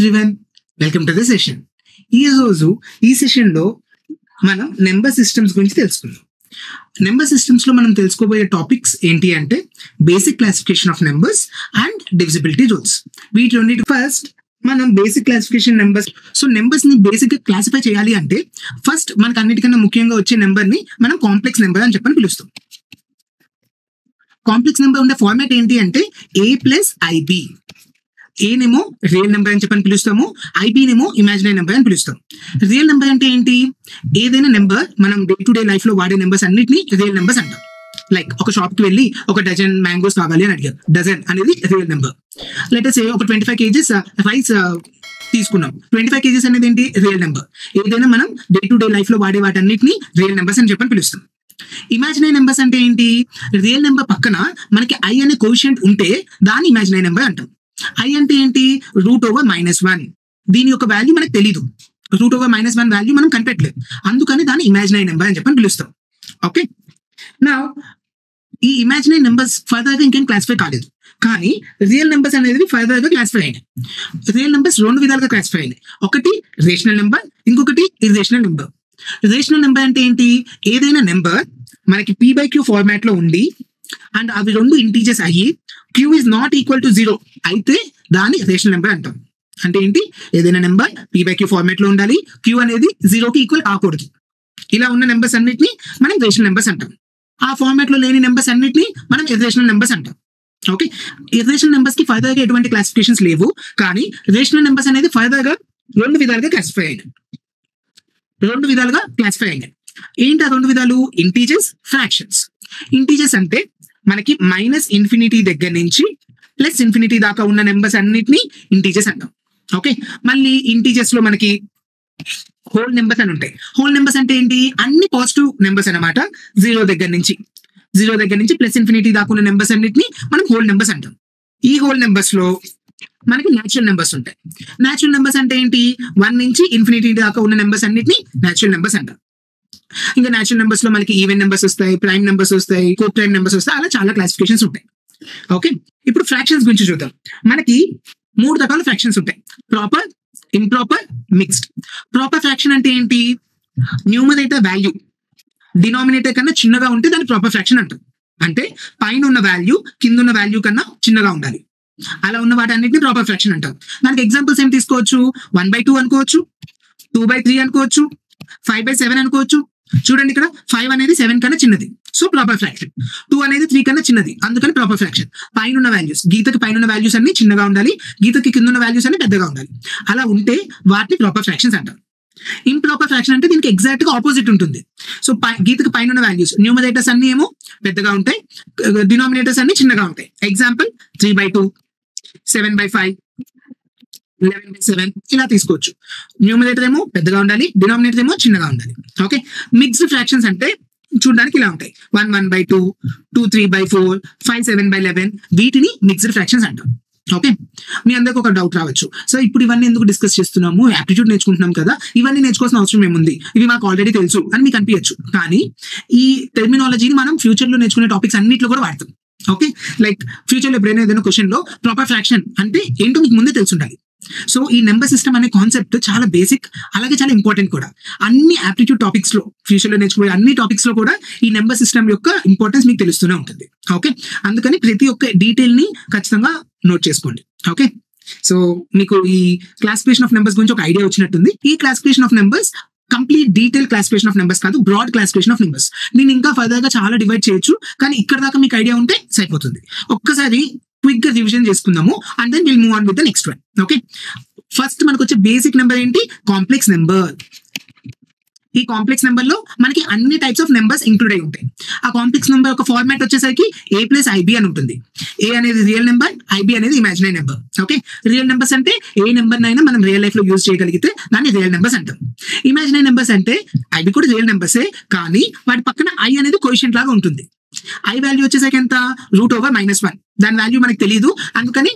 Everyone, welcome to the session. ఈ session లో మనం నెంబర్ సిస్టమ్స్ గురించి తెలుసుకుందాం. నెంబర్ సిస్టమ్స్ లో మనం తెలుసుకోబోయే టాపిక్స్ ఏంటి అంటే basic classification of numbers and divisibility rules. వీటిలో ఫస్ట్ మనం basic classification numbers. So numbers ని బేసిక్ గా క్లాసిఫై చేయాలి అంటే ఫస్ట్ మనకు అన్నిటికన్నా ముఖ్యంగా వచ్చే నెంబర్ ని మనం కాంప్లెక్స్ నెంబర్ అని చెప్పని పిలుస్తాం. కాంప్లెక్స్ నెంబర్ ఉండే ఫార్మాట్ ఏంటి అంటే A+IB. ఏనేమో రియల్ నెంబర్ అని చెప్పని పిలుస్తాము, ఐబీనేమో ఇమాజినరీ నెంబర్ అని పిలుస్తాం. రియల్ నెంబర్ అంటే ఏంటి? ఏదైనా నెంబర్ మనం డే టు డే లైఫ్ లో వాడే నెంబర్స్ అన్నిటిని రియల్ నెంబర్స్ అంటాం. లైక్ ఒక షాప్ కి వెళ్ళి ఒక డజన్ మ్యాంగోస్ కావాలి అని అడిగారు, డజన్ అనేది రియల్ నెంబర్. లెట్స్ సే ఒక 25 kgs రైస్ తీసుకున్నాం, 25 kgs అనేది ఏంటి? Real number. ఏదైనా మనం డే టు డే లైఫ్ లో వాడే వాటన్నిటిని రియల్ నెంబర్స్ అని చెప్పని పిలుస్తాం. ఇమాజినరీ నెంబర్స్ అంటే ఏంటి? రియల్ నెంబర్ పక్కన మనకి ఐ అనే కోఎఫిషియంట్ ఉంటే దాన్ని ఇమాజినరీ నెంబర్ అంటాం. ఐ అంటే ఏంటి? √-1. దీని యొక్క వాల్యూ మనకు తెలీదు, √-1 వాల్యూ మనం కనిపెట్టలేదు, అందుకని దాన్ని ఇమాజినరీ నెంబర్ అని చెప్పని పిలుస్తాం. ఓకే, నా ఈ ఇమాజినరీ నెంబర్స్ ఫర్దర్ గా ఇంకేం క్లాసిఫై కాలేదు, కానీ రియల్ నెంబర్స్ అనేది ఫర్దర్ గా క్లాసిఫై అయినాయి. రియల్ నెంబర్స్ రెండు విధాలుగా క్లాసిఫై అయినాయి. ఒకటి రేషనల్ నెంబర్, ఇంకొకటి ఇర్రేషనల్ నెంబర్. రేషనల్ నెంబర్ అంటే ఏంటి? ఏదైనా నెంబర్ మనకి P/Q ఫార్మాట్ లో ఉండి అండ్ అవి రెండు ఇంటీజర్స్ అయ్యి Q is not equal to 0 అయితే దాన్ని రేషనల్ నెంబర్ అంటాం. అంటే ఏంటి? ఏదైనా నెంబర్ P/Q ఫార్మాట్ లో ఉండాలి, Q అనేది 0కి ఈక్వల్ కాకూడదు. ఇలా ఉన్న నెంబర్స్ అన్నిటిని మనం రేషనల్ నెంబర్స్ అంటాం. ఆ ఫార్మాట్ లో లేని నెంబర్స్ అన్నిటిని మనం ఇర్రేషనల్ నెంబర్స్ అంటాం. ఓకే, ఇర్రేషనల్ నెంబర్స్ కి ఫర్దర్ గా ఎటువంటి క్లాసిఫికేషన్స్ లేవు, కానీ రేషనల్ నెంబర్స్ అనేది ఫర్దర్ గా రెండు విధాలుగా క్లాసిఫై అయినాయి. ఏంటి ఆ రెండు విధాలు? Integers, fractions. ఇంటీజర్స్ అంటే మనకి -∞ దగ్గర నుంచి +∞ దాకా ఉన్న నెంబర్స్ అన్నిటిని ఇంటీజర్స్ అంటాం. ఓకే, మళ్ళీ ఇంటీజర్స్ లో మనకి హోల్ నెంబర్స్ అని ఉంటాయి. హోల్ నెంబర్స్ అంటే ఏంటి? అన్ని పాజిటివ్ నెంబర్స్ అన్నమాట. 0 దగ్గర నుంచి +∞ దాకా ఉన్న నెంబర్స్ అన్నిటిని మనం హోల్ నెంబర్స్ అంటాం. ఈ హోల్ నెంబర్స్ లో మనకి న్యాచురల్ నెంబర్స్ ఉంటాయి. న్యాచురల్ నెంబర్స్ అంటే ఏంటి? 1 నుంచి ∞ దాకా ఉన్న నెంబర్స్ అన్నిటిని న్యాచురల్ నెంబర్స్ అంటాం. ఇంకా న్యాచురల్ నెంబర్స్ లో మనకి ఈవెన్ నెంబర్స్ వస్తాయి, ప్రైమ్ నెంబర్స్ వస్తాయి, కో ప్రైమ్ నెంబర్స్ వస్తాయి, అలా చాలా క్లాసిఫికేషన్స్ ఉంటాయి. ఓకే, ఇప్పుడు ఫ్రాక్షన్స్ గురించి చూద్దాం. మనకి 3 రకాల ఫ్రాక్షన్స్ ఉంటాయి: proper, improper, mixed. Proper fraction అంటే ఏంటి? న్యూమరేటర్ వాల్యూ డినామినేటర్ కన్నా చిన్నగా ఉంటే దాన్ని ప్రాపర్ ఫ్రాక్షన్ అంటాం. అంటే పైన ఉన్న వాల్యూ కింద ఉన్న వాల్యూ కన్నా చిన్నగా ఉండాలి. అలా ఉన్న వాటి అన్నిటిని ప్రాపర్ ఫ్రాక్షన్ అంటాం. దానికి ఎగ్జాంపుల్స్ ఏం తీసుకోవచ్చు? 1/2 అనుకోవచ్చు, 2/3 అనుకోవచ్చు, 5/7 అనుకోవచ్చు. చూడండి, ఇక్కడ 5 అనేది 7 కన్నా చిన్నది, సో ప్రాపర్ ఫ్రాక్షన్. 2 అనేది 3 కన్నా చిన్నది, అందుకని ప్రాపర్ ఫ్రాక్షన్. పైన ఉన్న వాల్యూస్, గీతకి పైన ఉన్న వాల్యూస్ అన్ని చిన్నగా ఉండాలి, గీతకి కింద ఉన్న వాల్యూస్ అన్ని పెద్దగా ఉండాలి. అలా ఉంటే వాటిని ప్రాపర్ ఫ్రాక్షన్స్ అంటారు. ఇంప్రాపర్ ఫ్రాక్షన్ అంటే దీనికి ఎగ్జాక్ట్ గా ఆపోజిట్ ఉంటుంది. సో గీతకి పైన ఉన్న వాల్యూస్, న్యూమరేటర్స్ అన్ని ఏమో పెద్దగా ఉంటాయి, డినామినేటర్స్ అన్ని చిన్నగా ఉంటాయి. ఎగ్జాంపుల్ 3/2, 7/5, 11/7 ఇలా తీసుకోవచ్చు. న్యూమరేటర్ ఏమో పెద్దగా ఉండాలి, డినామినేటర్ ఏమో చిన్నగా ఉండాలి. ఓకే, మిక్స్డ్ ఫ్రాక్షన్స్ అంటే చూడడానికి ఇలా ఉంటాయి: 1/2, 2 3/4, 5 7/11. వీటిని మిక్స్డ్ ఫ్రాక్షన్స్ అంటాం. ఓకే, మీ అందరికి ఒక డౌట్ రావచ్చు, సో ఇప్పుడు ఇవన్నీ ఎందుకు డిస్కస్ చేస్తున్నాము? యాప్టిట్యూడ్ నేర్చుకుంటున్నాం కదా, ఇవన్నీ నేర్చుకోవాల్సిన అవసరం ఏముంది, ఇవి మాకు ఆల్రెడీ తెలుసు అని మీకు అనిపించచ్చు. కానీ ఈ టెర్మినాలజీని మనం ఫ్యూచర్ లో నేర్చుకునే టాపిక్స్ అన్నిట్లో కూడా వాడతాం. ఓకే, లైక్ ఫ్యూచర్ లో ఎప్పుడైనా ఏదైనా క్వశ్చన్ లో ప్రాపర్ ఫ్రాక్షన్ అంటే ఏంటో మీకు ముందే తెలుసుండాలి. సో ఈ నెంబర్ సిస్టమ్ అనే కాన్సెప్ట్ చాలా బేసిక్, అలాగే చాలా ఇంపార్టెంట్ కూడా. అన్ని ఆప్టిట్యూడ్ టాపిక్స్ లో, ఫ్యూచర్ లో నేర్చుకునే అన్ని టాపిక్స్ లో కూడా ఈ నెంబర్ సిస్టమ్ యొక్క ఇంపార్టెన్స్ మీకు తెలుస్తూనే ఉంటుంది. ఓకే, అందుకని ప్రతి ఒక్క డీటెయిల్ ని ఖచ్చితంగా నోట్ చేసుకోండి. ఓకే, సో మీకు ఈ క్లాసిఫికేషన్ ఆఫ్ నెంబర్స్ గురించి ఒక ఐడియా వచ్చినట్టుంది. ఈ classification of numbers complete detail classification of numbers కాదు, బ్రాడ్ క్లాసిఫికేషన్ ఆఫ్ నెంబర్స్. దీన్ని ఇంకా ఫర్దర్ గా చాలా డివైడ్ చేయొచ్చు, కానీ ఇక్కడ దాకా మీకు ఐడియా ఉంటే సరిపోతుంది. ఒక్కసారి క్విక్ గా రివిజన్ చేసుకుందాము and then will move on with the next one. Okay, first మనకు వచ్చే బేసిక్ నెంబర్ ఏంటి? Complex number. ఈ కాంప్లెక్స్ నెంబర్ లో మనకి అన్ని టైప్స్ ఆఫ్ నెంబర్స్ ఇంక్లూడ్ అయి ఉంటాయి. ఆ కాంప్లెక్స్ నెంబర్ ఒక ఫార్మాట్ వచ్చేసరికి A+IB అని ఉంటుంది. ఏ అనేది రియల్ నెంబర్, IB అనేది imaginary number. Okay, real numbers అంటే ఏ నెంబర్ నైనా మనం రియల్ లైఫ్ లో యూజ్ చేయగలిగితే దాన్ని రియల్ నెంబర్స్ అంటాం. ఇమాజినరీ నెంబర్స్ అంటే అవి కూడా రియల్ నెంబర్సే, కానీ వాటి పక్కన I అనేది కోఎఫిషియంట్ లాగా ఉంటుంది. I వాల్యూ వచ్చేసరికి ఎంత? √-1. దాని వాల్యూ మనకు తెలియదు, అందుకని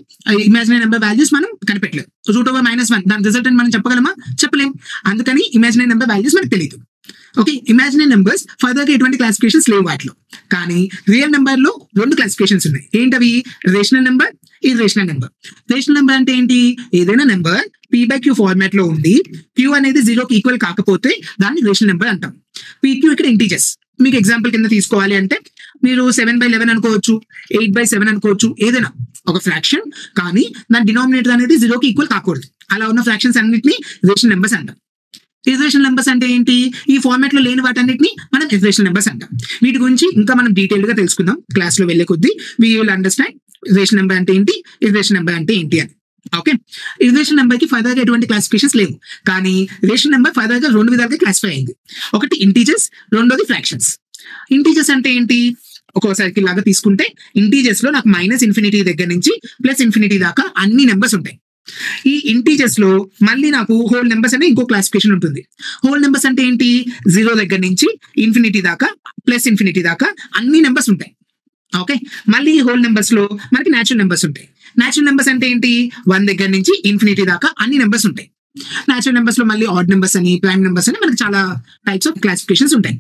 ఇమాజినరీ నెంబర్ వాల్యూస్ మనం కనిపెట్టలేదు. √-1 దాని రిజల్ట్ అని మనం చెప్పగలమా? చెప్పలేం, అందుకని ఇమాజినరీ నెంబర్ వాల్యూస్ మనకు తెలియదు. ఓకే, ఇమాజినరీ నెంబర్స్ ఫర్దర్ గా ఎటువంటి క్లాసిఫికేషన్స్ లేవు వాటిలో. కానీ రియల్ నెంబర్ లో 2 క్లాసిఫికేషన్స్ ఉన్నాయి. ఏంటవి? Rational number, irrational number. Rational number అంటే ఏంటి? ఏదైనా నెంబర్ p/q ఫార్మాట్ లో ఉండి q అనేది 0కి ఈక్వల్ కాకపోతే దాన్ని రేషనల్ నెంబర్ అంటాం. pq ఇక్కడ ఇంటీజర్స్. మీకు ఎగ్జాంపుల్ కింద తీసుకోవాలి అంటే మీరు 7/11 అనుకోవచ్చు, 8/7 అనుకోవచ్చు, ఏదైనా ఒక ఫ్రాక్షన్. కానీ దాని డినామినేటర్ అనేది 0కి ఈక్వల్ కాకూడదు. అలా ఉన్న ఫ్రాక్షన్స్ అన్నిటిని రేషనల్ నెంబర్స్ అంటాం. ఇర్రేషనల్ నెంబర్స్ అంటే ఏంటి? ఈ ఫార్మాట్ లో లేని వాటన్నిటిని మనం ఇర్రేషనల్ నెంబర్స్ అంటాం. వీటి గురించి ఇంకా మనం డీటెయిల్ గా తెలుసుకుందాం క్లాస్ లో వెళ్లే కొద్దీ. We will understand rational number అంటే ఏంటి, ఇర్రేషనల్ నెంబర్ అంటే ఏంటి అని. ఓకే, ఇర్రేషనల్ నెంబర్ కి ఫర్దర్ గా ఎటువంటి క్లాసిఫికేషన్స్ లేవు. కానీ రేషనల్ నెంబర్ ఫర్దర్ గా 2 విధాలుగా క్లాసిఫై అయింది. ఒకటి ఇంటీజర్స్, రెండోది ఫ్రాక్షన్స్. ఇంటీజర్స్ అంటే ఏంటి? ఒక సర్కిల్ లాగా తీసుకుంటే ఇంటీజర్స్ లో నాకు -∞ దగ్గర నుంచి +∞ దాకా అన్ని నెంబర్స్ ఉంటాయి. ఈ ఇంటీజర్స్ లో మళ్ళీ నాకు హోల్ నెంబర్స్ అనే ఇంకో క్లాసిఫికేషన్ ఉంటుంది. హోల్ నెంబర్స్ అంటే ఏంటి? 0 దగ్గర నుంచి ∞ దాకా +∞ దాకా అన్ని నెంబర్స్ ఉంటాయి. ఓకే, మళ్ళీ హోల్ నెంబర్స్ లో మనకి న్యాచురల్ నెంబర్స్ ఉంటాయి. న్యాచురల్ నెంబర్స్ అంటే ఏంటి? 1 దగ్గర నుంచి ∞ దాకా అన్ని నెంబర్స్ ఉంటాయి. న్యాచురల్ నెంబర్స్ లో మళ్ళీ ఆడ్ నెంబర్స్ అని, ప్రైమ్ నెంబర్స్ అని మనకి చాలా టైప్స్ ఆఫ్ క్లాసిఫికేషన్స్ ఉంటాయి.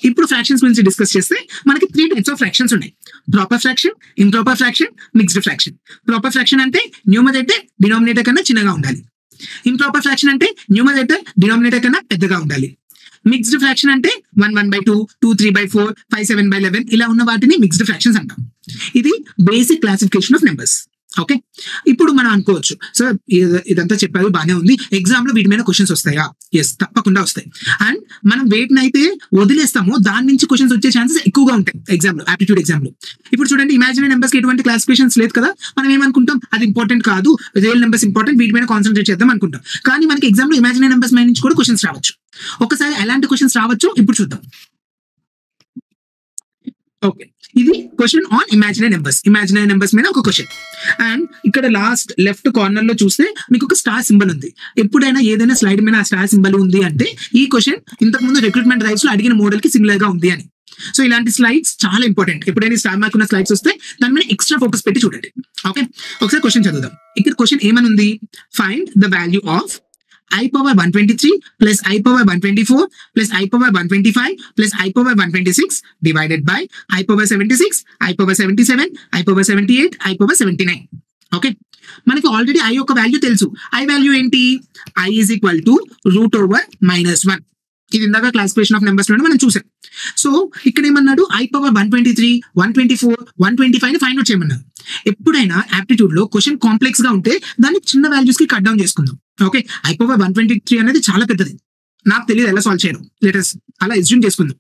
ఇప్పుడు ఫ్రాక్షన్స్ గురించి డిస్కస్ చేస్తే మనకి 3 టైప్స్ ఆఫ్ ఫ్రాక్షన్స్ ఉన్నాయి. Proper fraction, improper fraction, mixed fraction. Proper fraction అంటే న్యూమరేటర్ డినామినేటర్ కన్నా చిన్నగా ఉండాలి. ఇంప్రాపర్ ఫ్రాక్షన్ అంటే న్యూమరేటర్ డినామినేటర్ కన్నా పెద్దగా ఉండాలి. మిక్స్డ్ ఫ్రాక్షన్ అంటే 1/2, 2 3/4, 5 7/11 ఇలా ఉన్న వాటిని మిక్స్డ్ ఫ్రాక్షన్స్ అంటాం. ఇది basic classification of numbers. Okay, ఇప్పుడు మనం అనుకోవచ్చు సార్ ఇదంతా చెప్పారు బాగానే ఉంది, ఎగ్జామ్ లో వీటి మీద క్వశ్చన్స్ వస్తాయా? ఎస్, తప్పకుండా వస్తాయి. అండ్ మనం వేటిని అయితే వదిలేస్తామో దాని నుంచి క్వశ్చన్స్ వచ్చే ఛాన్సెస్ ఎక్కువగా ఉంటాయి ఎగ్జామ్ లో, ఆప్టిట్యూడ్ ఎగ్జామ్ లో. ఇప్పుడు చూడండి, ఇమాజినరీ నెంబర్స్ కి ఎటువంటి క్లాసిఫికేషన్స్ లేదు కదా. మనం ఏమనుకుంటాం? అది ఇంపార్టెంట్ కాదు, రియల్ నెంబర్స్ ఇంపార్టెంట్, వీటి మీద కాన్సన్ట్రేట్ చేద్దాం అనుకుంటాం. కానీ మనకి ఎగ్జామ్ లో ఇమాజినరీ నెంబర్స్ మీద నుంచి కూడా క్వశ్చన్స్ రావచ్చు. ఒకసారి ఎలాంటి క్వశ్చన్స్ రావచ్చు ఇప్పుడు చూద్దాం. ఓకే, ఇది question on imaginary numbers. Imaginary numbers మీద ఒక క్వశ్చన్. అండ్ ఇక్కడ లాస్ట్ లెఫ్ట్ కార్నర్ లో చూస్తే మీకు ఒక స్టార్ సింబల్ ఉంది. ఎప్పుడైనా ఏదైనా స్లైడ్ మీద ఆ స్టార్ సింబల్ ఉంది అంటే ఈ క్వశ్చన్ ఇంతకుముందు రిక్రూట్మెంట్ డ్రైవ్స్ లో అడిగిన మోడల్ కి సిమిలర్ గా ఉంది అని. సో ఇలాంటి స్లైడ్స్ చాలా ఇంపార్టెంట్. ఎప్పుడైనా స్టార్ మార్క్ ఉన్న స్లైడ్స్ వస్తే దాని మీద ఎక్స్ట్రా ఫోకస్ పెట్టి చూడండి. ఓకే, ఒకసారి క్వశ్చన్ చదువుదాం. ఇక్కడ క్వశ్చన్ ఏమని ఉంది? Find the value of i/123 plus i/124 plus i/125 plus i/126 divided by i/76, i/77, i/78, i/79. Okay, మనకి ఆల్రెడీ i యొక్క వాల్యూ తెలుసు. i వాల్యూ ఏంటి? i is equal to √/-1. ఇది ఇందాక క్లాసిఫికేషన్ ఆఫ్ నెంబర్స్ లో మనం చూసాం. సో ఇక్కడ ఏమన్నాడు? i/123, 124, 125 ఫైండ్ అవుట్ చేయమన్నారు. ఎప్పుడైనా ఆప్టిట్యూడ్ లో క్వశ్చన్ కాంప్లెక్స్ గా ఉంటే దాన్ని చిన్న వాల్యూస్ కి కట్ డౌన్ చేసుకుందాం. ఓకే, i/123 అనేది చాలా పెద్దది, నాకు తెలియదు ఎలా సాల్వ్ చేయడం, లెటర్స్ అలా ఎస్యూమ్ చేసుకుందాం.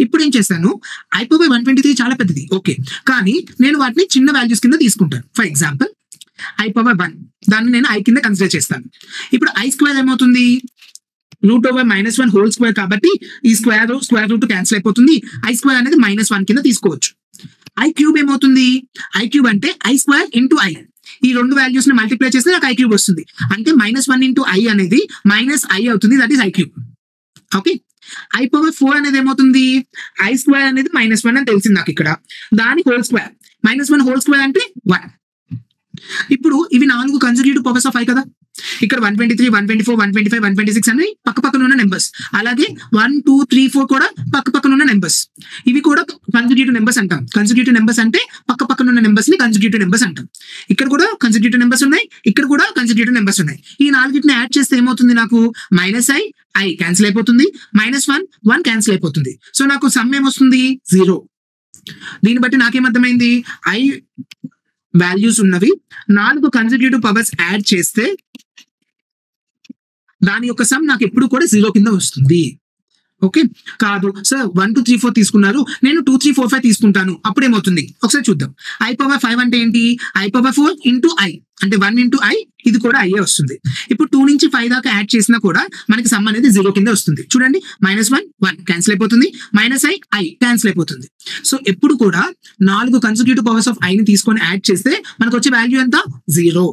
ఇప్పుడు ఏం చేస్తాను? i/123 చాలా పెద్దది, ఓకే, కానీ నేను వాటిని చిన్న వాల్యూస్ కింద తీసుకుంటాను. ఫర్ ఎగ్జాంపుల్ i/1 దాన్ని నేను i కింద కన్సిడర్ చేస్తాను. ఇప్పుడు i² ఏమవుతుంది? √/-1 హోల్ స్క్వేర్ కాబట్టి ఈ స్క్వేర్ రూట్ క్యాన్సిల్ అయిపోతుంది. i² అనేది -1 కింద తీసుకోవచ్చు. i³ ఏమవుతుంది? i³ అంటే i² × i. ఈ 2 వాల్యూస్ ని మల్టిప్లై చేస్తే నాకు i³ వస్తుంది. అంటే -1 × i అనేది -i అవుతుంది, that is i³. Okay, i/4 అనేది ఏమవుతుంది? i² అనేది -1 అని తెలిసింది నాకు ఇక్కడ. దాని హోల్ స్క్వేర్, -1 హోల్ స్క్వేర్ అంటే 1. ఇప్పుడు ఇవి 4 కన్సిక్యూటివ్ పవర్స్ ఆఫ్ i కదా. ఇక్కడ 123, 124, 125, 126 అనేవి పక్క పక్కన ఉన్న నెంబర్స్. అలాగే 1, 2, 3, 4 కూడా పక్క పక్కన ఉన్న నెంబర్స్. ఇవి కూడా కన్సిక్యూటివ్ నెంబర్స్ అంటాం. కన్సిక్యూటివ్ నెంబర్స్ అంటే పక్క పక్కన ఉన్న నెంబర్స్ ని కన్సిక్యూటివ్ నెంబర్స్ అంటాం. ఇక్కడ కూడా కన్సిక్యూటివ్ నెంబర్స్ ఉన్నాయి, ఇక్కడ కూడా కన్సిక్యూటివ్ నెంబర్స్ ఉన్నాయి. ఈ 4ని యాడ్ చేస్తే ఏమవుతుంది? నాకు -i క్యాన్సిల్ అయిపోతుంది, -1 క్యాన్సిల్ అయిపోతుంది. సో నాకు సమ్ ఏమొస్తుంది? 0. దీన్ని బట్టి నాకేమర్థమైంది? i వాల్యూస్ ఉన్నవి 4 కన్సిక్యూటివ్ పవర్స్ యాడ్ చేస్తే దాని యొక్క సమ్ నాకు ఎప్పుడు కూడా 0 కింద వస్తుంది. ఓకే, కాదు సార్ 1, 2, 3, 4 తీసుకున్నారు, నేను 2, 3, 4, 5 తీసుకుంటాను, అప్పుడు ఏమవుతుంది ఒకసారి చూద్దాం. i/5 అంటే ఏంటి? i/4 × i అంటే 1 × i, ఇది కూడా i వస్తుంది. ఇప్పుడు 2 నుంచి 5 దాకా యాడ్ చేసినా కూడా మనకి సమ్ అనేది 0 కింద వస్తుంది. చూడండి, -1 క్యాన్సిల్ అయిపోతుంది, -i క్యాన్సిల్ అయిపోతుంది. సో ఎప్పుడు కూడా 4 కన్సిక్యూటివ్ పవర్స్ ఆఫ్ i ని తీసుకొని యాడ్ చేస్తే మనకు వచ్చే వాల్యూ ఎంత? 0.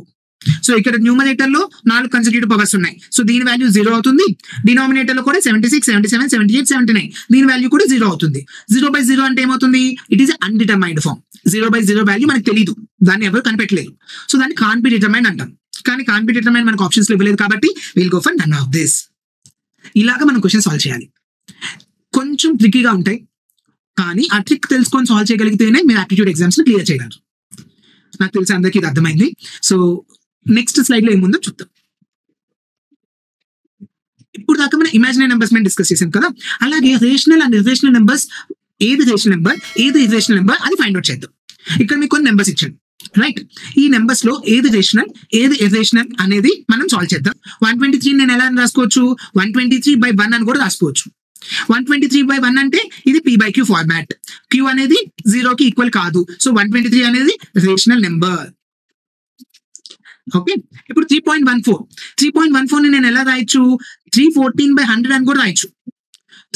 సో ఇక్కడ న్యూమరేటర్ లో 4 కన్సిక్యూటివ్ పవర్స్ ఉన్నాయి. సో దీని వాల్యూ 0 అవుతుంది. డినామినేటర్ లో కూడా 76, 77, 78, 79 దీని వాల్యూ కూడా 0 అవుతుంది. 0/0 అంటే ఏమవుతుంది? It is undetermined form. 0/0 value మనకు తెలియదు, దాన్ని ఎవరు కనిపెట్టలేదు. సో దాన్ని కాన్ బి డిటర్మైన్డ్ అంటాం. కానీ కాన్ బి డిటర్మైన్డ్ మనకు ఆప్షన్స్ ఇవ్వలేదు కాబట్టి will go for none of this. ఇలాగా మనం క్వశ్చన్ సాల్వ్ చేయాలి. కొంచెం ట్రిక్కీగా ఉంటాయి, కానీ ఆ ట్రిక్ తెలుసుకొని సాల్వ్ చేయగలిగితేనే మీరు ఆప్టిట్యూడ్ ఎగ్జామ్స్ క్లియర్ చేయగలరు. నాకు తెలిసి అందరికీ ఇది అర్థమైంది. సో నెక్స్ట్ స్లైడ్ లో ఏముందో చూద్దాం. ఇప్పుడు దాకా మనం ఇమాజినరీ నెంబర్స్ మేము డిస్కస్ చేసాం కదా, అలాగే రేషనల్ అండ్ ఇర్రేషనల్ నెంబర్స్, ఏది రేషనల్ నెంబర్ ఏది ఇర్రేషనల్ నెంబర్ అది ఫైండ్ అవుట్ చేద్దాం. ఇక్కడ మీకు కొన్ని నెంబర్స్ ఇచ్చాను, రైట్? ఈ నెంబర్స్ లో ఏది రేషనల్ ఏది ఇర్రేషనల్ అనేది మనం సాల్వ్ చేద్దాం. 123 నేను ఎలా రాసుకోవచ్చు, 123/1 అని కూడా రాసుకోవచ్చు. 123/1 అంటే ఇది p/q ఫార్మాట్, q అనేది 0కి ఈక్వల్ కాదు, సో 123 అనేది రేషనల్ నెంబర్. ఓకే, ఇప్పుడు 3.14 ని నేను ఎలా రాయొచ్చు, 314/100 అని కూడా రాయొచ్చు.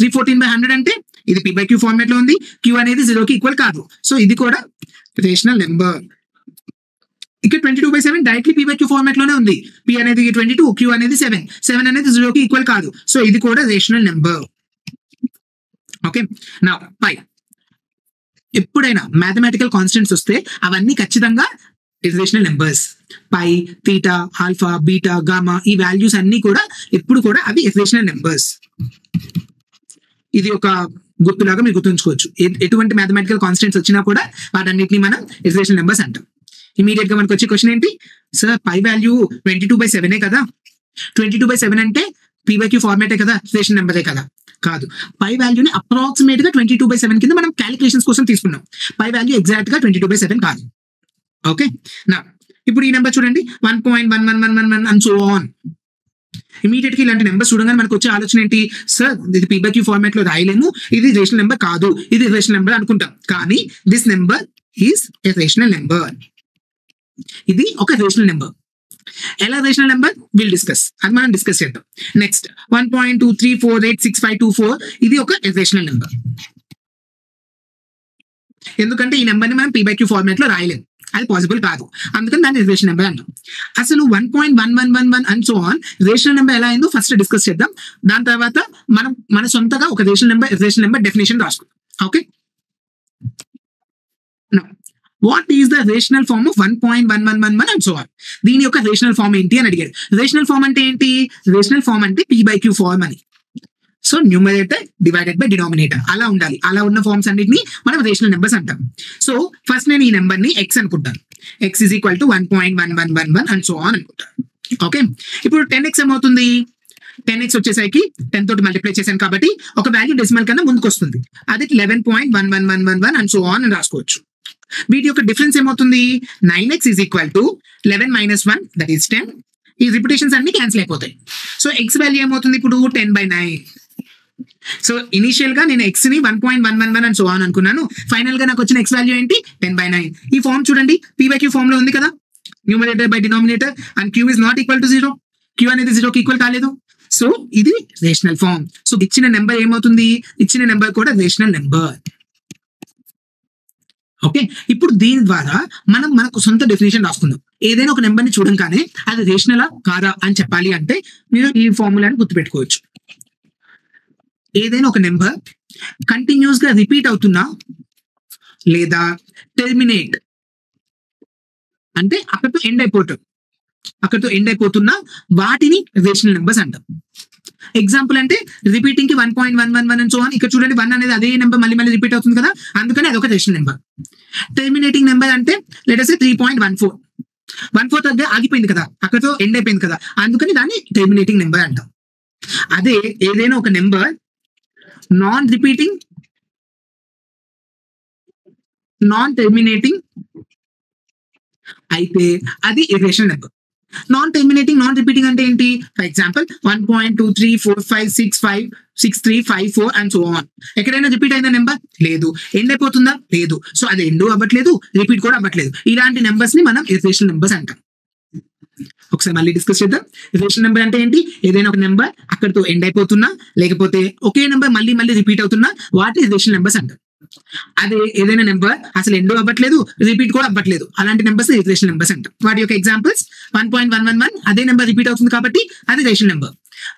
314/100 అంటే ఇది p/q ఫార్మాట్ లో ఉంది, q అనేది 0కి ఈక్వల్ కాదు, సో ఇది కూడా రేషనల్ నెంబర్. ఇక్కడ 22/7 డైరెక్ట్లీ p/q ఫార్మాట్ లోనే ఉంది, p అనేది 22, q అనేది 7 అనేది 0కి ఈక్వల్ కాదు, సో ఇది కూడా రేషనల్ నెంబర్. ఓకే, నా పై ఎప్పుడైనా మ్యాథమెటికల్ కాన్స్టెంట్స్ వస్తే అవన్నీ ఖచ్చితంగా ఇర్రేషనల్ నెంబర్స్. పై, తీటా, ఆల్ఫా, బీటా, గామా ఈ వాల్యూస్ అన్ని కూడా ఎప్పుడు కూడా అవి ఇర్రేషనల్ నెంబర్స్. ఇది ఒక గుర్తులాగా మీరు గుర్తుంచుకోవచ్చు. ఎటువంటి మ్యాథమెటికల్ కాన్స్టెంట్స్ వచ్చినా కూడా వాటన్నిటిని మనం ఇర్రేషనల్ నెంబర్స్ అంటాం. ఇమీడియట్ గా మనకు వచ్చే క్వశ్చన్ ఏంటి, సార్ పై వాల్యూ 22/7 కదా, 22/7 అంటే p/q ఫార్మాటే కదా, రేషనల్ నెంబరే కదా? కాదు, పై వాల్యూని అప్రాక్సిమేట్ గా 22/7 కింద మనం క్యాలిక్యులేషన్స్ కోసం తీసుకున్నాం. పై వాల్యూ ఎగ్జాక్ట్ గా 22/7 కాదు. ఓకే, నా ఇప్పుడు ఈ నెంబర్ చూడండి 1.1111 అండ్ సో ఆన్. ఇమీడియట్ గా ఇలాంటి నెంబర్ చూడగానే మనకు వచ్చే ఆలోచన ఏంటి, సార్ ఇది p/q ఫార్మాట్ లో రాయలేము, ఇది రేషనల్ నెంబర్ కాదు, ఇది రేషనల్ నెంబర్ అనుకుంటాం. కానీ this number is a rational number. ఇది ఒక రేషనల్ నెంబర్. ఎలా రేషనల్ నెంబర్ విల్ డిస్కస్, అది మనం డిస్కస్ చేద్దాం. నెక్స్ట్ 1.23486524 ఇది ఒక రేషనల్ నెంబర్. ఎందుకంటే ఈ నెంబర్ ని మనం p/q ఫార్మాట్ లో రాయలేము, అది పాసిబుల్ కాదు, అందుకని దాన్ని రేషనల్ నెంబర్ అంటాం. అసలు 1.1111 and so on rational number ఎలా అయిందో ఫస్ట్ డిస్కస్ చేద్దాం. దాని తర్వాత మనం మన సొంతగా ఒక రేషనల్ నెంబర్ డెఫినేషన్ రాసుకుందాం. Okay, what is the rational form of 1.1111 and so on? దీని యొక్క రేషనల్ ఫార్మ్ ఏంటి అని అడిగారు. రేషనల్ ఫార్మ్ అంటే ఏంటి, రేషనల్ ఫార్మ్ అంటే p/q ఫార్మ్ అని. So numerator divided by denominator అలా ఉండాలి. అలా ఉన్న ఫార్మ్స్ అన్నిటిని మనం రేషనల్ నెంబర్స్ అంటాం. సో ఫస్ట్ నేను ఈ నెంబర్ ని x అనుకుంటాను, x is equal to 1.1111 and so on అనుకుంటాను. ఓకే, ఇప్పుడు 10x ఏమవుతుంది, 10x వచ్చేసరికి 10 తోటి మల్టిప్లై చేశాను కాబట్టి ఒక వాల్యూ డెసిమల్ కన్నా ముందుకు వస్తుంది, అది 11.1111 అండ్ సో ఆన్ అని రాసుకోవచ్చు. వీటి యొక్క డిఫరెన్స్ ఏమవుతుంది, 9x is equal to 11 - 1 that is 10. ఈ రిపిటేషన్స్ అన్ని క్యాన్సిల్ అయిపోతాయి. సో x వాల్యూ ఏమవుతుంది ఇప్పుడు 10/9. సో ఇనిషియల్ గా నేను x ని 1.111 అండ్ సో ఆన్ అనుకున్నాను, ఫైనల్ గా నాకు వచ్చిన x వాల్యూ ఏంటి 10/9. ఈ ఫార్మ్ చూడండి p/q ఫార్మ్ లో ఉంది కదా, numerator by denominator and q is not equal to 0, q అనేది 0కి ఈక్వల్ కాలేదు. సో ఇది రేషనల్ ఫార్మ్. సో ఇచ్చిన నెంబర్ ఏమవుతుంది, ఇచ్చిన నెంబర్ కూడా రేషనల్ నెంబర్. ఓకే, ఇప్పుడు దీని ద్వారా మనం మనకు సొంత డెఫినేషన్ రాసుకుందాం. ఏదైనా ఒక నెంబర్ని చూడంగానే అది రేషనలా కాదా అని చెప్పాలి అంటే మీరు ఈ ఫార్ములాని గుర్తుపెట్టుకోవచ్చు. ఏదైనా ఒక నెంబర్ కంటిన్యూస్ గా రిపీట్ అవుతున్నా లేదా టెర్మినేట్ అంటే అక్కడితో ఎండ్ అయిపోతున్నా వాటిని రేషనల్ నెంబర్స్ అంటాం. ఎగ్జాంపుల్ అంటే రిపీటింగ్ కి 1.111 అండ్ సో ఆన్. ఇక్కడ చూడండి 1 అనేది అదే నెంబర్ మళ్ళీ మళ్ళీ రిపీట్ అవుతుంది కదా, అందుకని అదొక రేషనల్ నెంబర్. టెర్మినేటింగ్ నెంబర్ అంటే లెట్ అస్ సే 3.14 దగ్గర ఆగిపోయింది కదా, అక్కడతో ఎండ్ అయిపోయింది కదా, అందుకని దాన్ని టెర్మినేటింగ్ నెంబర్ అంటాం. అదే ఏదైనా ఒక number non repeating non terminating అయితే అది irrational number. Non terminating non repeating అంటే ఏంటి, for example 1.2345656354 and so on. ఎక్కడైనా రిపీట్ అయిన నెంబర్ లేదు, ఎండ్ అయిపోతుందా లేదు, సో అది ఎండ్ అవ్వట్లేదు, రిపీట్ కూడా అవ్వట్లేదు. ఇలాంటి నెంబర్స్ ని మనం ఇర్రేషనల్ నెంబర్స్ అంటాం. ఒకసారి మళ్ళీ డిస్కస్ చేద్దాం. రిలేషన్ నెంబర్ అంటే ఏంటి? ఏదైనా ఒక నెంబర్ అక్కడితో ఎండ్ అయిపోతున్నా లేకపోతే ఒకే నెంబర్ మళ్ళీ మళ్ళీ రిపీట్ అవుతున్నా వాటిని రిలేషన్ నెంబర్స్ అంటారు. అదే ఏదైనా నెంబర్ అసలు ఎండ్ అవ్వట్లేదు రిపీట్ కూడా అవ్వట్లేదు అలాంటి నెంబర్స్ రిలేషన్ నెంబర్స్ అంటాం. వాటి యొక్క ఎగ్జాంపుల్స్ 1.111 అదే నెంబర్ రిపీట్ అవుతుంది కాబట్టి అది రిలేషన్ నెంబర్.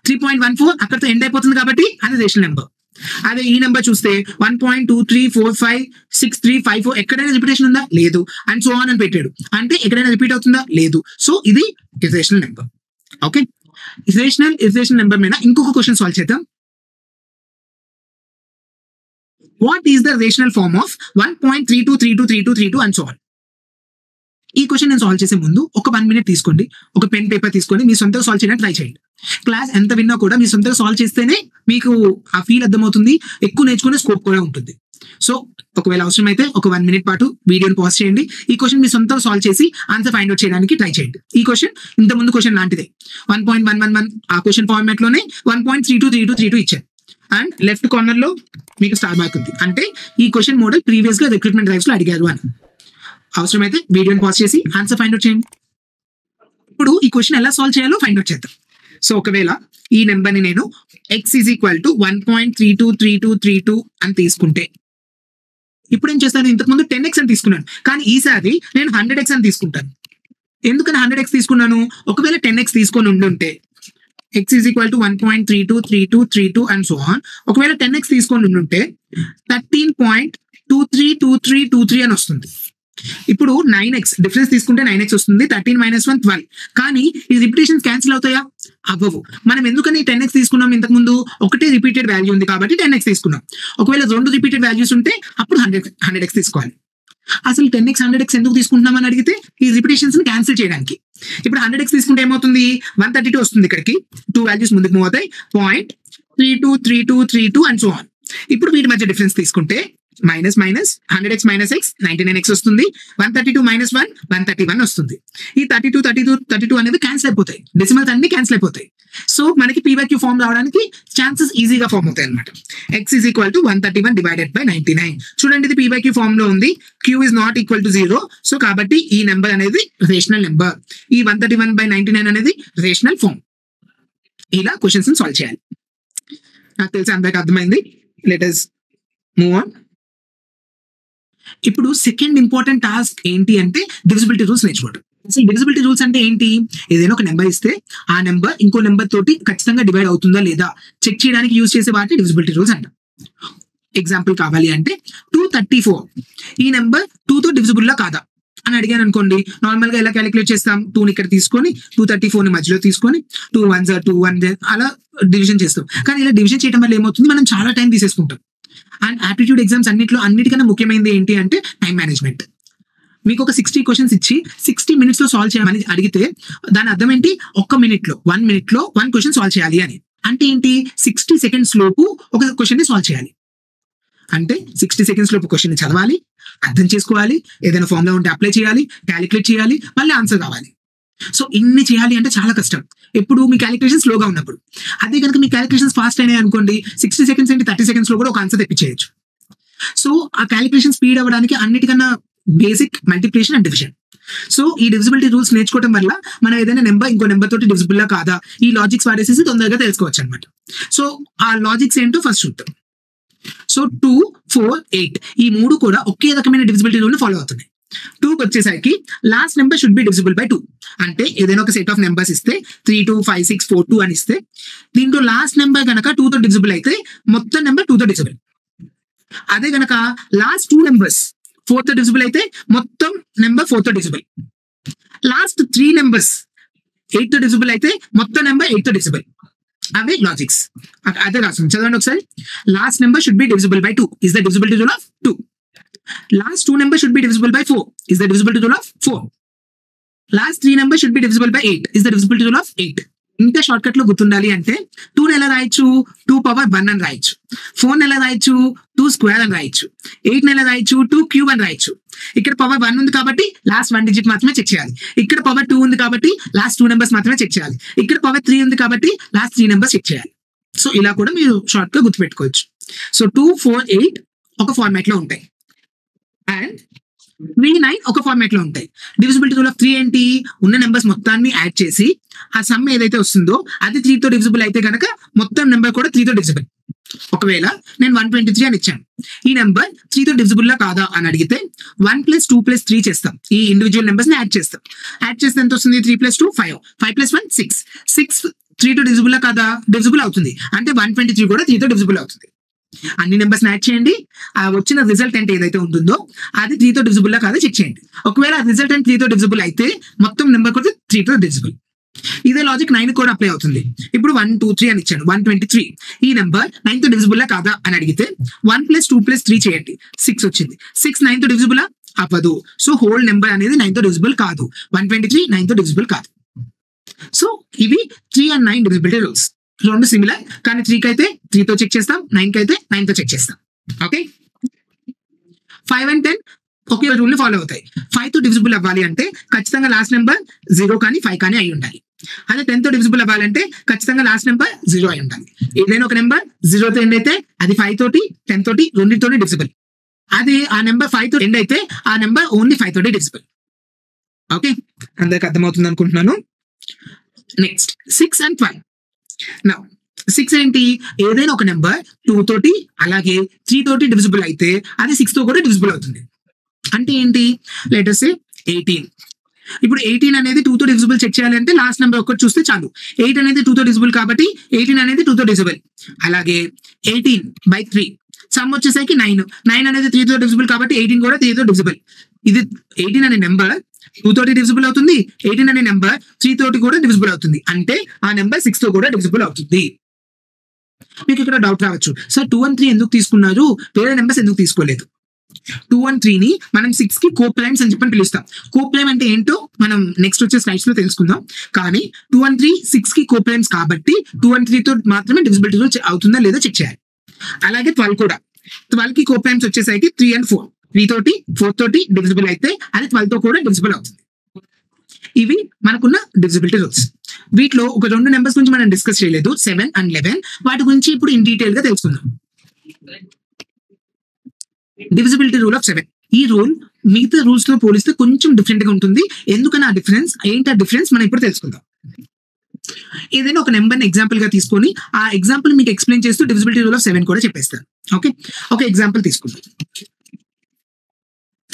3.14 అక్కడితో ఎండ్ అయిపోతుంది కాబట్టి అది రిలేషన్ నెంబర్. అదే ఈ నెంబర్ చూస్తే 1.23456354 ఎక్కడైనా రిపిటేషన్ ఉందా? లేదు. అండ్ సో ఆన్ అని పెట్టాడు అంటే ఎక్కడైనా రిపీట్ అవుతుందా? లేదు. సో ఇది irrational number. Okay, irrational number మీద ఇంకొక క్వశ్చన్ సాల్వ్ చేద్దాం. What is the rational form of 1.32323232 and so on. ఈ క్వశ్చన్ నేను సాల్వ్ చేసే ముందు ఒక 1 minute తీసుకోండి, ఒక పెన్ పేపర్ తీసుకొని మీ సొంతంగా సాల్వ్ చేయడానికి ట్రై చేయండి. క్లాస్ ఎంత విన్నా కూడా మీ సొంతంగా సాల్వ్ చేస్తేనే మీకు ఆ ఫీల్ అర్థమవుతుంది, ఎక్కువ నేర్చుకునే స్కోప్ కూడా ఉంటుంది. సో ఒకవేళ అవసరమైతే ఒక 1 minute పాటు వీడియోని పాజ్ చేయండి, ఈ క్వశ్చన్ మీ సొంతంగా సాల్వ్ చేసి ఆన్సర్ ఫైండ్ అవుట్ చేయడానికి ట్రై చేయండి. ఈ క్వశ్చన్ ఇంత ముందు క్వశ్చన్ లాంటిదే, 1.111 ఆ క్వశ్చన్ ఫార్మాట్ లోనే 1.323232 ఇచ్చారు. అండ్ లెఫ్ట్ కార్నర్ లో మీకు స్టార్ మార్క్ ఉంది, అంటే ఈ క్వశ్చన్ మోడల్ ప్రీవియస్ గా రిక్రూట్మెంట్ డ్రైవ్స్ లో అడిగారు అని. అవసరమైతే వీడియోని పాజ్ చేసి ఆన్సర్ ఫైండ్ అవుట్ చేయండి. ఇప్పుడు ఈ క్వశ్చన్ ఎలా సాల్వ్ చేయాలో ఫైండ్ అవుట్ చేద్దాం. సో ఒకవేళ ఈ నెంబర్ ని నేను x ఈజ్ ఈక్వల్ టు 1.323232 అని తీసుకుంటే, ఇప్పుడు ఏం చేస్తాను, ఇంతకుముందు 10x అని తీసుకున్నాను, కానీ ఈసారి నేను 100x అని తీసుకుంటాను. ఎందుకని 100x తీసుకున్నాను, ఒకవేళ 10x తీసుకొని ఉండుంటే x is equal to 1.323232 and so on, ఒకవేళ 10x తీసుకొని ఉండుంటే 13.232323 అని వస్తుంది. ఇప్పుడు 9x డిఫరెన్స్ తీసుకుంటే 9x వస్తుంది, 13 - 1 12. కానీ ఈ రిపిటేషన్స్ క్యాన్సిల్ అవుతాయా, అవ్వవు. మనం ఎందుకని 10x తీసుకున్నాం, ఇంతకు ముందు ఒకటే రిపీటెడ్ వాల్యూ ఉంది కాబట్టి 10x తీసుకున్నాం. ఒకవేళ 2 రిపీటెడ్ వాల్యూస్ ఉంటే అప్పుడు 100x తీసుకోవాలి. అసలు 10x 100x ఎందుకు తీసుకుంటున్నాం అని అడిగితే ఈ రిపిటేషన్స్ ని క్యాన్సిల్ చేయడానికి. ఇప్పుడు 100x తీసుకుంటే ఏమవుతుంది, 132 వస్తుంది, ఇక్కడికి 2 వాల్యూస్ ముందుకు మూవ్ అవుతాయి, 0.323232 అండ్ సో ఆన్. ఇప్పుడు వీటి మధ్య డిఫరెన్స్ తీసుకుంటే మైనస్ 100x - x 99x వస్తుంది, 132 - 1 131 వస్తుంది. ఈ 32 అనేవి క్యాన్సిల్ అయిపోతాయి, డెసిమల్స్ అన్ని క్యాన్సిల్ అయిపోతాయి. సో మనకి PYQ ఫార్మ్ రావడానికి ఛాన్సెస్ ఈజీగా ఫార్మ్ అవుతాయి అనమాట. x is equal to 131 divided by 99. చూడండి, ఇది PYQ ఫార్మ్ లో ఉంది, q is not equal to 0. So కాబట్టి ఈ నెంబర్ అనేది రేషనల్ నెంబర్, ఈ 131/99 అనేది రేషనల్ ఫార్మ్. ఇలా క్వశ్చన్స్ సాల్వ్ చేయాలి. నాకు తెలిసి అందరికి అర్థమైంది. Let us move on. ఇప్పుడు సెకండ్ ఇంపార్టెంట్ టాస్క్ ఏంటి అంటే డివిజిబిలిటీ రూల్స్ నేర్చుకోవడం. అసలు డివిజిబిలిటీ రూల్స్ అంటే ఏంటి, ఏదైనా ఒక నెంబర్ ఇస్తే ఆ నెంబర్ ఇంకో నెంబర్ తోటి ఖచ్చితంగా డివైడ్ అవుతుందా లేదా చెక్ చేయడానికి యూజ్ చేసే వాటి డివిజిబిలిటీ రూల్స్ అంట. ఎగ్జాంపుల్ కావాలి అంటే 234 ఈ నెంబర్ 2తో డివిజిబుల్ లా కాదా అని అడిగాను అనుకోండి, నార్మల్ గా ఎలా క్యాలిక్యులేట్ చేస్తాం, 2ని ఇక్కడ తీసుకొని 234 ని మధ్యలో తీసుకొని 2 1s 2 1 అలా డివిజన్ చేస్తాం. కానీ ఇలా డివిజన్ చేయడం వల్ల ఏమవుతుంది, మనం చాలా టైం తీసేసుకుంటాం. అండ్ ఆప్టిట్యూడ్ ఎగ్జామ్స్ అన్నిటికన్నా ముఖ్యమైనది ఏంటి అంటే టైం మేనేజ్మెంట్. మీకు ఒక 60 క్వశ్చన్స్ ఇచ్చి 60 minutes లో సాల్వ్ చేయమని అడిగితే దాని అర్థం ఏంటి, 1 minute లో 1 minute లో 1 క్వశ్చన్ సాల్వ్ చేయాలి అని. అంటే ఏంటి, 60 seconds లోపు ఒక క్వశ్చన్ ని సాల్వ్ చేయాలి. అంటే 60 seconds లోపు క్వశ్చన్ చదవాలి, అర్థం చేసుకోవాలి, ఏదైనా ఫార్ములా ఉంటే అప్లై చేయాలి, క్యాలిక్యులేట్ చేయాలి, మళ్ళీ ఆన్సర్ కావాలి. సో ఇన్ని చేయాలి అంటే చాలా కష్టం, ఎప్పుడు మీ క్యాలిక్యులేషన్ స్లోగా ఉన్నప్పుడు. అదే కనుక మీ క్యాలిక్యులేషన్స్ ఫాస్ట్ అయినాయి అనుకోండి, 60 seconds ఏంటి 30 seconds లో కూడా ఒక ఆన్సర్ తెప్పించేయచ్చు. సో ఆ క్యాలిక్యులేషన్ స్పీడ్ అవ్వడానికి అన్నిటికన్నా basic multiplication and division. So ఈ డివిజిబిలిటీ రూల్స్ నేర్చుకోవడం వల్ల మనం ఏదైనా నెంబర్ ఇంకో నెంబర్ తోటి డివిజిబుల్ లా కాదా ఈ లాజిక్స్ వాడేసేసి తొందరగా తెలుసుకోవచ్చు అనమాట. సో ఆ లాజిక్స్ ఏంటో ఫస్ట్ చూద్దాం. సో 2 4 8 ఈ మూడు కూడా ఒకే రకమైన డివిజిబిలిటీ రూల్ ని ఫాలో అవుతున్నాయి. 2కి వచ్చేసరికి last number should be divisible by 2. అంటే ఏదైనా ఒక సెట్ ఆఫ్ నెంబర్స్ ఇస్తే 3 2 5 6 4 2 అని ఇస్తే దీంట్లో లాస్ట్ నెంబర్ కనుక 2తో డివిజిబుల్ అయితే మొత్తం నెంబర్ 2తో డివిజిబుల్. అదే కనుక లాస్ట్ 2 నెంబర్స్ 4తో డివిజిబుల్ అయితే మొత్తం నెంబర్ 4తో డివిజిబుల్. లాస్ట్ 3 నెంబర్స్ 8తో డివిజిబుల్ అయితే మొత్తం నెంబర్ 8తో డివిజిబుల్. అవే లాజిక్స్. అదే రాస్తుంది, చదవండి ఒకసారి. Last number should be divisible by 2 is the divisibility rule of 2. Last 2 numbers should be divisible by 4 is the divisibility rule of 4. Last 3 numbers should be divisible by 8 is the divisibility rule of 8. ఇంకా short cut లో గుర్తుండాలి అంటే 2 ఎలా రాయొచ్చు, 2 power 1 అని రాయొచ్చు. 4 ఎలా రాయొచ్చు, 2 square అని రాయొచ్చు. 8 ఎలా రాయొచ్చు, 2 cube అని రాయొచ్చు. ఇక్కడ పవర్ 1 ఉంది కాబట్టి లాస్ట్ 1 digit మాత్రమే చెక్ చేయాలి. ఇక్కడ పవర్ 2 ఉంది కాబట్టి లాస్ట్ 2 numbers మాత్రమే చెక్ చేయాలి. ఇక్కడ పవర్ 3 ఉంది కాబట్టి లాస్ట్ 3 numbers చెక్ చేయాలి. సో ఇలా కూడా మీరు షార్ట్ గా గుర్తుపెట్టుకోవచ్చు. సో 2 4 8 ఒక ఫార్మాట్ లో ఉంటాయి అండ్ 3 9 ఒక ఫార్మాట్ లో ఉంటాయి. డివిజిబిలిటీ రూల్ ఆఫ్ 3 ఏంటి, ఉన్న నెంబర్స్ మొత్తాన్ని యాడ్ చేసి ఆ సమ్ ఏదైతే వస్తుందో అది 3తో డివిజిబుల్ అయితే కనుక మొత్తం నెంబర్ కూడా 3తో డివిజిబుల్. ఒకవేళ నేను 123 అని ఇచ్చాను, ఈ నెంబర్ 3తో డివిజిబుల్ లా కాదా అని అడిగితే 1 + 2 + 3 చేస్తాం. ఈ ఇండివిజువల్ నెంబర్స్ ని యాడ్ చేస్తాం. యాడ్ చేస్తే ఎంత వస్తుంది, 3 + 2 5 5 + 1 6 6 3తో డివిజిబుల్ లా కాదా, డివిజిబుల్ అవుతుంది. అంటే 123 కూడా 3తో డివిజిబుల్ అవుతుంది. అన్ని నెంబర్స్ యాడ్ చేయండి, ఆ వచ్చిన రిజల్టెంట్ ఏదైతే ఉంటుందో అది 3తో డివిజిబుల్ లా కాదో చెక్ చేయండి. ఒకవేళ రిజల్టెంట్ 3తో డివిజిబుల్ అయితే మొత్తం నెంబర్ కూడా 3తో డివిజిబుల్. ఇదే లాజిక్ 9 కూడా అప్లై అవుతుంది. ఇప్పుడు 1 2 3 అని ఇచ్చాను, 123. ఈ నెంబర్ 9 తో డివిజిబుల్ కాదా అని అడిగితే 1 + 2 + 3 చేయండి, 6 వచ్చింది. 6 9 తో డివిజిబుల్ అవ్వదు. సో హోల్ నెంబర్ అనేది 9 తో డివిజిబుల్ కాదు. 123 9 తో డివిజిబుల్ కాదు. సో ఇవి 3 and 9 డివిజిబిలిటీ రూల్స్. రెండు సిమిలర్, కానీ 3 కి అయితే 3 తో చెక్ చేస్తాం, 9 కి అయితే 9 తో చెక్ చేస్తాం. ఓకే, 5 and 10 ఒకే రూల్ ని ఫాలో అవుతాయి. 5 తో డివిజిబుల్ అవ్వాలి అంటే ఖచ్చితంగా లాస్ట్ నెంబర్ 0 కానీ 5 కానీ అయి ఉండాలి. అదే 10 తో డివిజిబుల్ అవ్వాలంటే ఖచ్చితంగా లాస్ట్ నెంబర్ 0 అయి ఉండాలి. ఏదైనా ఒక నెంబర్ 0 తో ఎండ్ అయితే అది 5 తోటి 10 తోటి రెండింటితోనే డివిజిబుల్. అదే ఆ నెంబర్ 5 తో ఎండ్ అయితే ఆ నెంబర్ ఓన్లీ 5 తోటి డివిజిబుల్. ఓకే, అందరికి అర్థమవుతుంది అనుకుంటున్నాను. Next 6 and 12. నౌ 6 ఏంటి, ఏదైనా ఒక నెంబర్ 2 తోటి అలాగే 3 తోటి డివిజిబుల్ అయితే అది 6 తో కూడా డివిజిబుల్ అవుతుంది. అంటే ఏంటి, లెట్ us say 18. ఇప్పుడు 18 అనేది 2 తో డివిజిబుల్ చెక్ చేయాలంటే లాస్ట్ నెంబర్ ఒక్కటి చూస్తే చాలు. 8 అనేది 2 తో డివిజిబుల్ కాబట్టి 18 అనేది 2 తో డివిజిబుల్. అలాగే 18/3 సమ్ వచ్చేసరికి 9. 9 అనేది 3 తో డివిజిబుల్ కాబట్టి 18 కూడా 3 తో డివిజిబుల్. ఇది 18 అనే నెంబర్ 2 తోటి డివిజిబుల్ అవుతుంది, 18 అనే నెంబర్ 3 తోటి కూడా డివిజిబుల్ అవుతుంది. అంటే ఆ నెంబర్ 6 తో కూడా డివిజిబుల్ అవుతుంది. మీకు ఇక్కడ డౌట్ రావచ్చు, సార్ 2 and 3 ఎందుకు తీసుకున్నారు, వేరే నెంబర్స్ ఎందుకు తీసుకోలేదు? 2 and 3 ని మనం 6 కి కోప్రైమ్స్ అని చెప్పని పిలుస్తాం. కోప్రైమ్ అంటే ఏంటో మనం నెక్స్ట్ వచ్చే స్లైడ్స్ లో తెలుసుకుందాం. కానీ 2 and 3 6 కి కోప్రైమ్స్ కాబట్టి 2 and 3 తో మాత్రమే డివిజిబిలిటీ అవుతుందా లేదా చెక్ చేయాలి. అలాగే 12 కూడా, 12 కి కోప్రైమ్స్ వచ్చేసరికి 3 and 4. 3 తోటి 4 తోటి డివిజిబుల్ అయితే అది 12 తో కూడా డివిజిబుల్ అవుతుంది. ఇవి మనకున్న డివిజిబిలిటీ రూల్స్. వీటిలో ఒక 2 నెంబర్స్ గురించి మనం డిస్కస్ చేయలేదు, 7 and 11. వాటి గురించి ఇప్పుడు ఇన్ డీటెయిల్ గా తెలుసుకుందాం. Divisibility rule of 7. ఈ రూల్ మిగతా రూల్స్ లో పోలిస్తే కొంచెం డిఫరెంట్ గా ఉంటుంది. ఎందుకని ఆ డిఫరెన్స్ ఏంటి, ఆ డిఫరెన్స్ మనం ఇప్పుడు తెలుసుకుందాం. ఏదైనా ఒక నెంబర్ ఎగ్జాంపుల్ గా తీసుకొని ఆ ఎగ్జాంపుల్ మీకు ఎక్స్ప్లెయిన్ చేస్తూ డివిజిబిలిటీ రూల్ ఆఫ్ 7 కూడా చెప్పేస్తాను. ఓకే, ఒక ఎగ్జాంపుల్ తీసుకుందాం.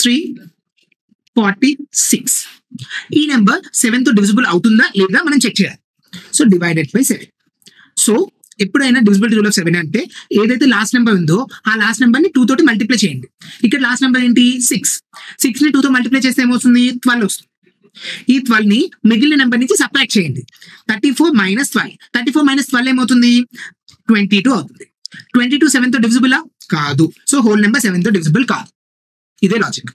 346. ఈ నెంబర్ 7 తో డివిజిబుల్ అవుతుందా లేదా మనం చెక్ చేయాలి. So divided by 7. సో ఎప్పుడైనా డివిజిబిలిటీ రూల్ ఆఫ్ 7 అంటే ఏదైతే లాస్ట్ నెంబర్ ఉందో ఆ లాస్ట్ నెంబర్ ని 2 తోటి మల్టిప్లై చేయండి. ఇక్కడ లాస్ట్ నెంబర్ ఏంటి 6. 6 ని 2 తో మల్టిప్లై చేస్తే ఏమవుతుంది 12 వస్తుంది. ఈ 12 ని మిగిలిన నెంబర్ నుంచి సబ్ట్రాక్ట్ చేయండి. 34 - 12. 34 - 12 ఏమవుతుంది 22 అవుతుంది. 22 7 తో డివిజిబుల్ కాదు. సో హోల్ నెంబర్ 7 తో డివిజిబుల్ కాదు. ఇదే లాజిక్.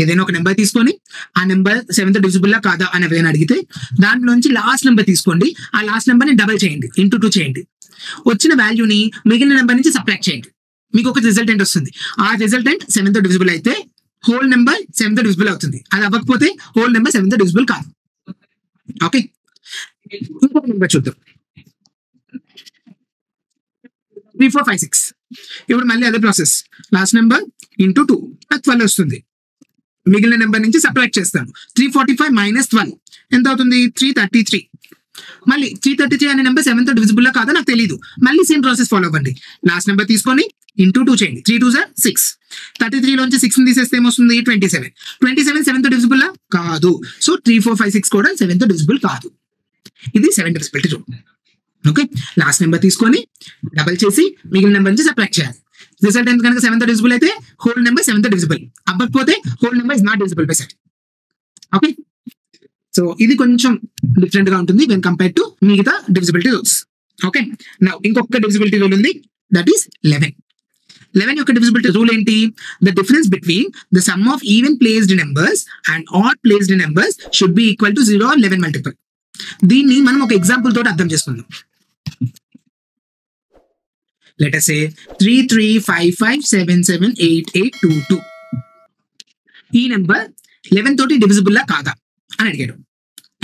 ఏదైనా ఒక నెంబర్ తీసుకొని ఆ నెంబర్ 7 తో డివిజిబుల్ కాదా అని ఎవరైనా అడిగితే దాంట్లోంచి లాస్ట్ నెంబర్ తీసుకోండి, ఆ లాస్ట్ నెంబర్ ని డబల్ చేయండి, ఇంటూ 2 చేయండి. వచ్చిన వాల్యూని మిగిలిన నెంబర్ నుంచి సబ్ట్రాక్ట్ చేయండి. మీకు ఒక రిజల్టెంట్ వస్తుంది. ఆ రిజల్టెంట్ 7 తో డివిజిబుల్ అయితే హోల్ నెంబర్ 7 తో డివిజిబుల్ అవుతుంది. అది అవ్వకపోతే హోల్ నెంబర్ 7 తో డివిజిబుల్ కాదు. ఓకే, ఇంకొక నెంబర్ చూద్దాం. 3 4 5 6. ఇప్పుడు మళ్ళీ అదే ప్రాసెస్, లాస్ట్ నెంబర్ ఇంటూ 2 12 వస్తుంది. మిగిలిన నెంబర్ నుంచి సబ్ట్రాక్ట్ చేస్తాను. 345 - 12 ఎంత అవుతుంది 333. మళ్ళీ 333 అనే నెంబర్ 7 తో డివిజిబుల్ కాదో నాకు తెలియదు. మళ్ళీ సేమ్ ప్రాసెస్ ఫాలో అవ్వండి. లాస్ట్ నెంబర్ తీసుకొని ఇంటూ 2 చేయండి. 3 2 6. 33 లోంచి 6 ని తీసేస్తే ఏమొస్తుంది 27. 27 7 తో డివిజిబుల్ కాదు. సో 3 4 5 6 కూడా 7 తో డివిజిబుల్ కాదు. ఇది 7 divisibility rule. Okay, last number తీసుకొని డబల్ చేసి మిగిలిన నెంబర్ నుంచి సబ్ట్రాక్ట్ చేయాలి. రిజల్ట్ ఎంత కనుక 7 తో డివిజిబుల్ అయితే హోల్ నెంబర్ 7 తో డివిజిబుల్, అవ్వకపోతే whole number is not divisible by 7. Okay, so ఇది కొంచెం డిఫరెంట్ గా ఉంటుంది వెన్ కంపేర్ టు మిగతా డివిజిబిలిటీ రూల్స్. ఓకే, నౌ ఇంకొక డివిజిబిలిటీ రూల్ ఉంది, దట్ ఈస్ 11. 11 యొక్క డివిజిబిలిటీ రూల్ ఏంటి, the difference between the sum of even placed numbers and odd placed numbers should be equal to 0 or 11 multiple. దీన్ని మనం ఒక example తోటి అర్థం చేసుకుందాం. Let us say 3 3 5 5 7 7 8 8 2 2. ఈ నెంబర్ 11 తోటి డివిజిబుల్ కాదా అని అడిగాడు.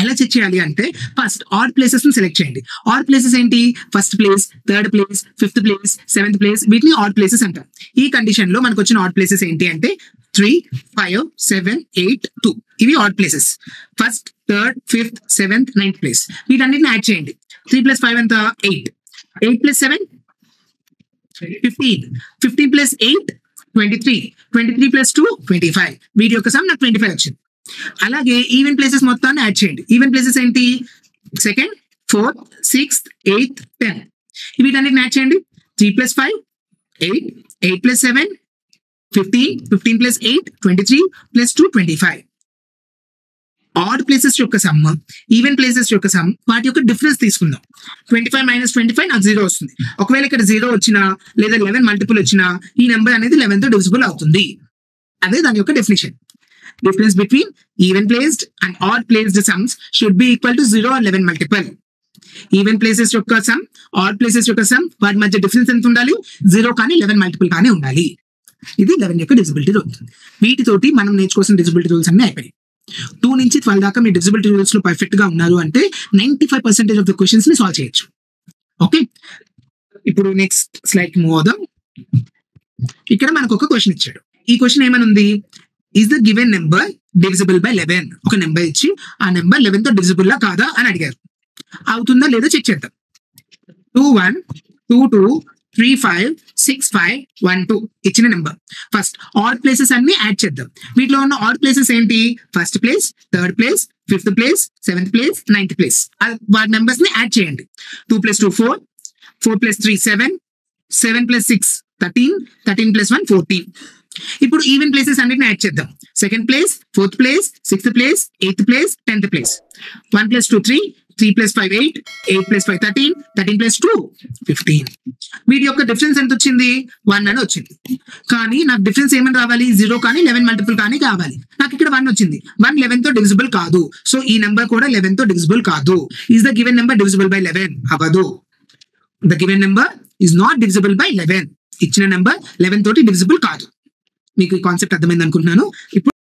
ఎలా చెక్ చేయాలి అంటే ఫస్ట్ ఆడ్ ప్లేసెస్ ని సెలెక్ట్ చేయండి. ఆడ్ ప్లేసెస్ ఏంటి, first place, third place, fifth place, seventh place, వీటిని ఆడ్ ప్లేసెస్ అంటాం. ఈ కండిషన్ లో మనకు వచ్చిన ఆడ్ ప్లేసెస్ ఏంటి అంటే 3 5 7 8 2. ఇవి odd places. First, third, fifth, seventh, ninth place, వీటన్నిటిని యాడ్ చేయండి. 3 + 5 ఎంత 8. 8 + 7 15. 15 + 8 23. 23 + 2 25. వీటి యొక్క సమ్ నాకు 25 వచ్చింది. అలాగే ఈవెన్ ప్లేసెస్ మొత్తాన్ని యాడ్ చేయండి. ఈవెన్ ప్లేసెస్ ఏంటి, సెకండ్, ఫోర్త్, సిక్స్త్, 8th, 10. వీటన్నిటిని యాడ్ చేయండి. 3 + 5 8. 8 + 7 15. 15 + 8 23 + 2 25. ఆడ్ ప్లేసెస్ యొక్క సమ్, ఈవెన్ ప్లేసెస్ యొక్క సమ్, వాటి యొక్క డిఫరెన్స్ తీసుకుందాం. 25 - 25 నాకు 0 వస్తుంది. ఒకవేళ ఇక్కడ 0 వచ్చినా లేదా 11 మల్టిపుల్ వచ్చినా ఈ నెంబర్ అనేది 11 తో డివిజిబుల్ అవుతుంది. అదే దాని యొక్క definition. Difference between even placed and odd placed sums should be equal to 0 or 11 multiple. Even places యొక్క సమ్, ఆడ్ ప్లేసెస్ యొక్క సమ్, వాటి మధ్య డిఫరెన్స్ ఎంత ఉండాలి? 0 కానీ 11 మల్టిపుల్ కానీ ఉండాలి. ఇది 11 యొక్క డివిజిబిలిటీ రూల్. వీటితోటి మనం నేర్చుకోవాల్సిన డివిజిబిలిటీ రూల్స్ అన్ని అయిపోయాయి. 2 నుంచి 12 దాకా మీ డివిజిబిలిటీ రూల్స్ లో పర్ఫెక్ట్ గా ఉన్నారు అంటే 95% ఆఫ్ ద క్వశ్చన్స్ ని సాల్వ్ చేయొచ్చు. ఓకే, ఇప్పుడు నెక్స్ట్ స్లైడ్ మూవ్ అవుదాం. ఇక్కడ మనకు ఒక క్వశ్చన్ ఇచ్చాడు. ఈ క్వశ్చన్ ఏమని ఉంది? Is the given number divisible by 11? ఒక నెంబర్ ఇచ్చి ఆ నెంబర్ 11 తో డివిజిబుల్ లా కాదా అని అడిగారు. అవుతుందా లేదా చెక్ చేద్దాం. 21, 22, 35, 65, 12 ఇచ్చిన నెంబర్. ఫస్ట్ ఆడ్ ప్లేసెస్ అన్ని యాడ్ చేద్దాం. వీటిలో ఉన్న ఆడ్ ప్లేసెస్ ఏంటి? First place, third place, fifth place, seventh place, ninth place. వాటి నెంబర్స్ ని యాడ్ చేయండి. 2 + 2 4, 4 + 3 7, 7 + 6 13, 13 + 1 14. ఇప్పుడు ఈవెన్ ప్లేసెస్ అన్నిటిని యాడ్ చేద్దాం. Second place, fourth place, sixth place, eighth place, 10th place. 1 + 2 3, 3 + 5 8, 8 + 5 13, 13 + 2 15. వీటి యొక్క డిఫరెన్స్ ఎంత వచ్చింది? 1 అని వచ్చింది. కానీ నాకు డిఫరెన్స్ ఏమని రావాలి? 0 కానీ 11 మల్టిపుల్ కానీ కావాలి. నాకు ఇక్కడ 1 వచ్చింది. 1 11 తో డివిజిబుల్ కాదు. సో ఈ నెంబర్ కూడా 11 తో డివిజిబుల్ కాదు. Is the given number divisible by 11? అవ్వదు. The given number is not divisible by 11. ఇచ్చిన నెంబర్ 11 తోటి డివిజిబుల్ కాదు. మీకు ఈ కాన్సెప్ట్ అర్థమైంది అనుకుంటున్నాను. ఇప్పుడు